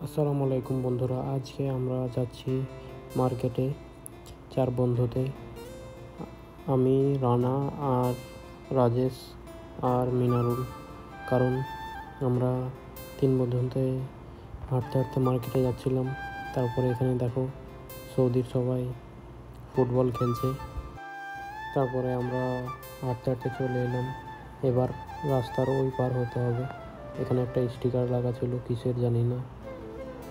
আসসালামু আলাইকুম বন্ধুরা, আজকে আমরা যাচ্ছি মার্কেটে 4 বন্ধুতে। আমি, রানা আর রাজেশ আর মিনারুল। কারণ আমরা 3 বন্ধুতে হাঁটতে হাঁটতে মার্কেটে যাচ্ছিলাম। তারপরে এখানে দেখো সৌদির সবাই ফুটবল খেলছে। তারপরে আমরা হাঁটতে হাঁটতে চলে এলাম। এবার রাস্তার ওই পার হতে হবে। এখানে একটা স্টিকার লাগা ছিল, কিসের জানি না।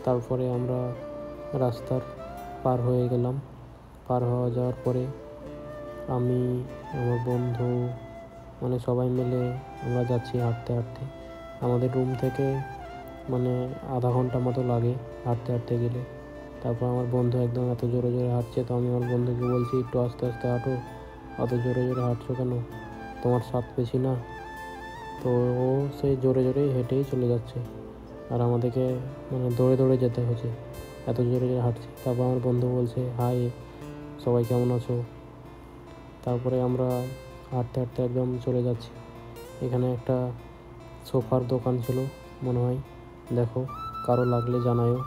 তারপরে আমরা রাস্তার পার হয়ে গেলাম। পার হওয়া যাওয়ার পরে আমি, আমার বন্ধু, সবাই মিলে আমরা যাচ্ছি হাঁটতে হাঁটতে। আমাদের রুম থেকে আধা ঘন্টা মতো লাগে হাঁটতে হাঁটতে গেলে। তারপর আমার বন্ধু একদম এত জোরে জোরে হাঁটছে, তো আমি আমার বন্ধুকে বলছি একটু আস্তে আস্তে হাঁটো, অত জোরে জোরে হাঁটছো কেন, তোমার স্বাদ বেশি না? তো ও সেই জোরে জোরেই হেঁটেই চলে যাচ্ছে, আর আমাদেরকে দৌড়ে দৌড়ে যেতে হচ্ছে, এত জোরে জোরে হাঁটছি। তারপর আমার বন্ধু বলছে, হাই সবাই কেমন আছো? তারপরে আমরা হাঁটতে হাঁটতে একদম চলে যাচ্ছি। এখানে একটা সোফার দোকান ছিল মনে হয়, দেখো কারো লাগলে জানায়ও।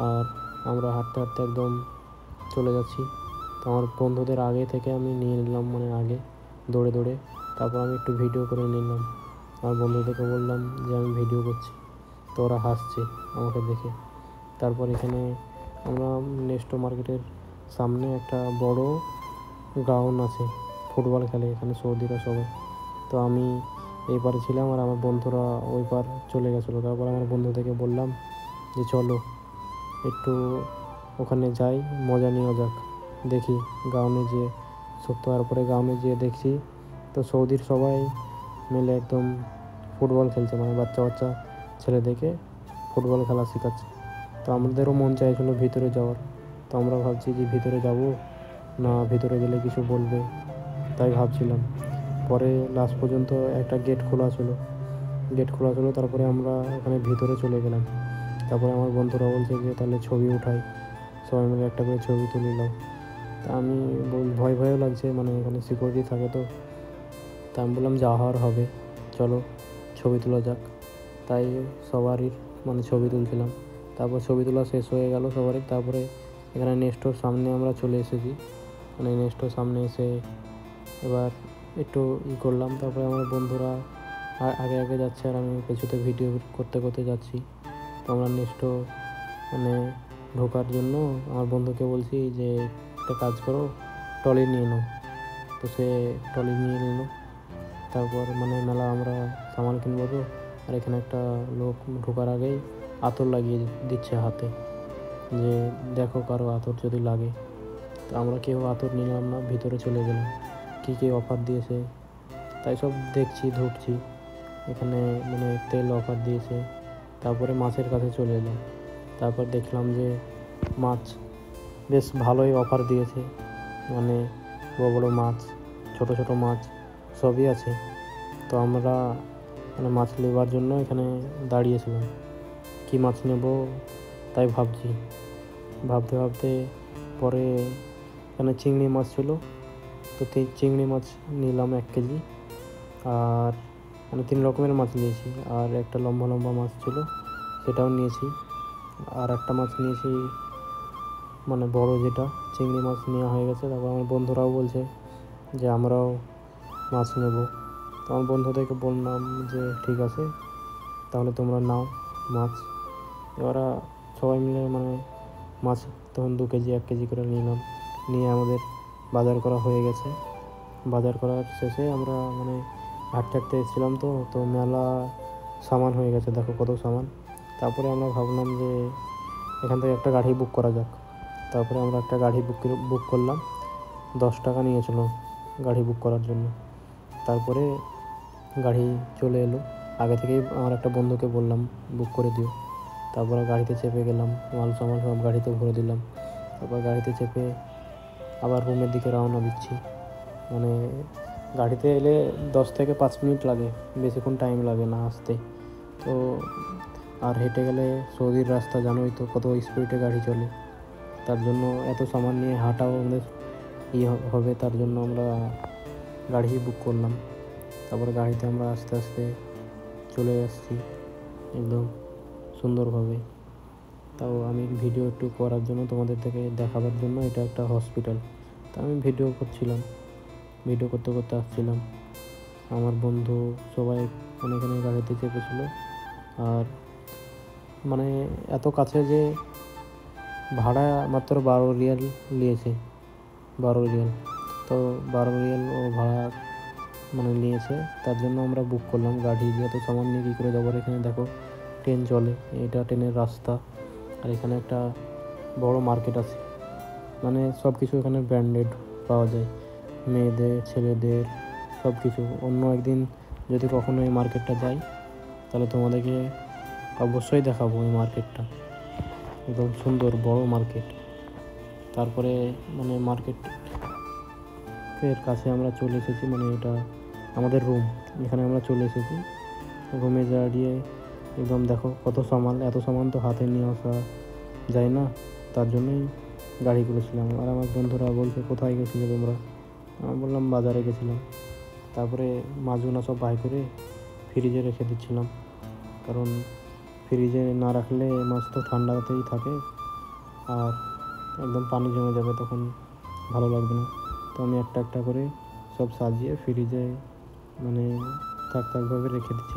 আর আমরা হাঁটতে হাঁটতে একদম চলে যাচ্ছি। তো আমার বন্ধুদের আগে থেকে আমি নিয়ে নিলাম, আগে দৌড়ে দৌড়ে। তারপর আমি একটু ভিডিও করে নিলাম। আমার বন্ধুদেরকে বললাম যে আমি ভিডিও করছি, তো ওরা হাসছে আমাকে দেখে। তারপর এখানে আমরা নেক্সট মার্কেটের সামনে একটা বড় গ্রাউন্ড আছে, ফুটবল খেলে এখানে সৌদিরা সবাই। তো আমি এই পারে ছিলাম আর আমার বন্ধুরা ওই পার চলে গেছিলো। তারপর আমার বন্ধুদেরকে বললাম যে চলো একটু ওখানে যাই, মজা নেওয়া যাক। দেখি গ্রাউন্ডে যেয়ে তারপরে গ্রাউন্ডে যেয়ে দেখছি তো সৌদির সবাই মিলে একদম ফুটবল খেলছে, বাচ্চা বাচ্চা ছেলেদেরকে ফুটবল খেলা শেখাচ্ছে। তো আমাদেরও মন চাইছিলো ভিতরে যাওয়ার। তো আমরা ভাবছি যে ভিতরে যাব না, ভিতরে গেলে কিছু বলবে, তাই ভাবছিলাম। পরে লাস্ট পর্যন্ত একটা গেট খোলা ছিল। তারপরে আমরা ওখানে ভিতরে চলে গেলাম। তারপরে আমার বন্ধুরা বলছে যে তাহলে ছবি উঠাই, সবাই মিলে একটা করে ছবি তুলিলাম। তা আমি ভয় ভয়ও লাগছে, এখানে সিকিউরিটি থাকে। তো আমি বললাম যা হওয়ার হবে, চলো ছবি তোলা যাক। তাই সবারই ছবি তুলছিলাম। তারপর ছবি তোলা শেষ হয়ে গেল সবারই। তারপরে এখানে নেক্সটোর সামনে আমরা চলে এসেছি। নেক্সটোর সামনে এসে এবার একটু করলাম। তারপরে আমার বন্ধুরা আগে আগে যাচ্ছে আর আমি পেছুতে ভিডিও করতে করতে যাচ্ছি। তো আমরা নেক্সটো ঢোকার জন্য আমার বন্ধুকে বলছি যে একটা কাজ করো, ট্রলি নিয়ে নাও। তো সে ট্রলি নিয়ে নিল। তারপর মেলা আমরা সামান কিনবো তো, আর এখানে একটা লোক ঢোকার আগেই আতর লাগিয়ে দিচ্ছে হাতে, যে দেখো কারো আতর যদি লাগে। তো আমরা কেউ আতর নিলাম না, ভিতরে চলে গেলাম। কী অফার দিয়েছে তাই সব দেখছি, ঢুকছি। এখানে তেল অফার দিয়েছে। তারপরে মাছের কাছে চলে এলাম। তারপর দেখলাম যে মাছ বেশ ভালোই অফার দিয়েছে, বড় বড় মাছ, ছোট ছোট মাছ সবই আছে। তো আমরা মাছ নেবার জন্য এখানে দাঁড়িয়েছিলাম, কি মাছ নেব তাই ভাবতে ভাবতে পরে এখানে চিংড়ি মাছ ছিল। তো চিংড়ি মাছ নিলাম 1 কেজি। আর 3 রকমের মাছ নিয়েছি। আর একটা লম্বা লম্বা মাছ ছিল, সেটাও নিয়েছি। আর একটা মাছ নিয়েছি বড়, যেটা চিংড়ি মাছ নেওয়া হয়ে গেছে। তারপর আমার বন্ধুরাও বলছে যে আমরাও মাছ নেব। তো আমার বন্ধুদেরকে বললাম যে ঠিক আছে, তাহলে তোমরা নাও মাছ। এবারে সবাই মিলে মাছ তখন 2 কেজি 1 কেজি করে নিলাম। নিয়ে আমাদের বাজার করা হয়ে গেছে। বাজার করার শেষে আমরা হাঁটতে হাঁটতে এসেছিলাম। তো মেলা সামান হয়ে গেছে, দেখো কত সামান। তারপরে আমরা ভাবলাম যে এখান থেকে একটা গাড়ি বুক করা যাক। তারপরে আমরা একটা গাড়ি বুক করলাম। 10 টাকা নিয়েছিল গাড়ি বুক করার জন্য। তারপরে গাড়ি চলে এলো। আগে থেকেই আমার একটা বন্ধুকে বললাম বুক করে দিও। তারপরে গাড়িতে চেপে গেলাম, মাল সামান সব গাড়িতে ভরে দিলাম। তারপর গাড়িতে চেপে আবার রুমের দিকে রওনা দিচ্ছি। গাড়িতে এলে 10 থেকে 5 মিনিট লাগে, বেশিক্ষণ টাইম লাগে না আসতে। তো আর হেঁটে গেলে সৌদির রাস্তা জানোই তো কত স্পিডে গাড়ি চলে। তার জন্য এত সামান নিয়ে হাঁটাও আমাদের হবে, তার জন্য আমরা গাড়ি বুক করলাম। তারপরে গাড়িতে আমরা আস্তে আস্তে চলে আসছি একদম সুন্দরভাবে। তাও আমি ভিডিও একটু করার জন্য তোমাদের থেকে দেখাবার জন্য, এটা একটা হসপিটাল। তা আমি ভিডিও করছিলাম, ভিডিও করতে করতে আসছিলাম। আমার বন্ধু সবাই মানে এখানে গাড়িতে চেপেছিল। আর মানে এত কাছে যে ভাড়া মাত্র 12 রিয়াল নিয়েছে, 12 রিয়াল। তো 12 রিয়াল ও ভাড়া মানে নিয়েছে, তার জন্য আমরা বুক করলাম গাড়ি। যেহেতু সামান নিয়ে কী করে যাবো। এখানে দেখো ট্রেন চলে, এটা ট্রেনের রাস্তা। আর এখানে একটা বড় মার্কেট আছে, মানে সব কিছু এখানে ব্র্যান্ডেড পাওয়া যায়, মেয়েদের ছেলেদের সব কিছু। অন্য একদিন যদি কখনো এই মার্কেটটা যাই তাহলে তোমাদেরকে অবশ্যই দেখাবো এই মার্কেটটা, একদম সুন্দর বড় মার্কেট। তারপরে মানে মার্কেটের কাছে আমরা চলে এসেছি, মানে এটা আমাদের রুম, এখানে আমরা চলে এসেছি। রুমে দাঁড়িয়ে একদম দেখো কত সামান, এত সামান তো হাতে নিয়ে আসা যায় না, তার জন্যই গাড়ি করেছিলাম। আর আমার বন্ধুরা বলছে কোথায় গেছিলে তোমরা, আমি বললাম বাজারে গেছিলাম। তারপরে মাছগুলো সব বাই করে ফ্রিজে রেখে দিচ্ছিলাম, কারণ ফ্রিজে না রাখলে মাছ তো ঠান্ডাতেই থাকে আর একদম পানি জমে যাবে, তখন ভালো লাগবে না। তো আমি একটা একটা করে সব সাজিয়ে ফ্রিজে মানে থাকভাবে রেখে দিচ্ছিলাম।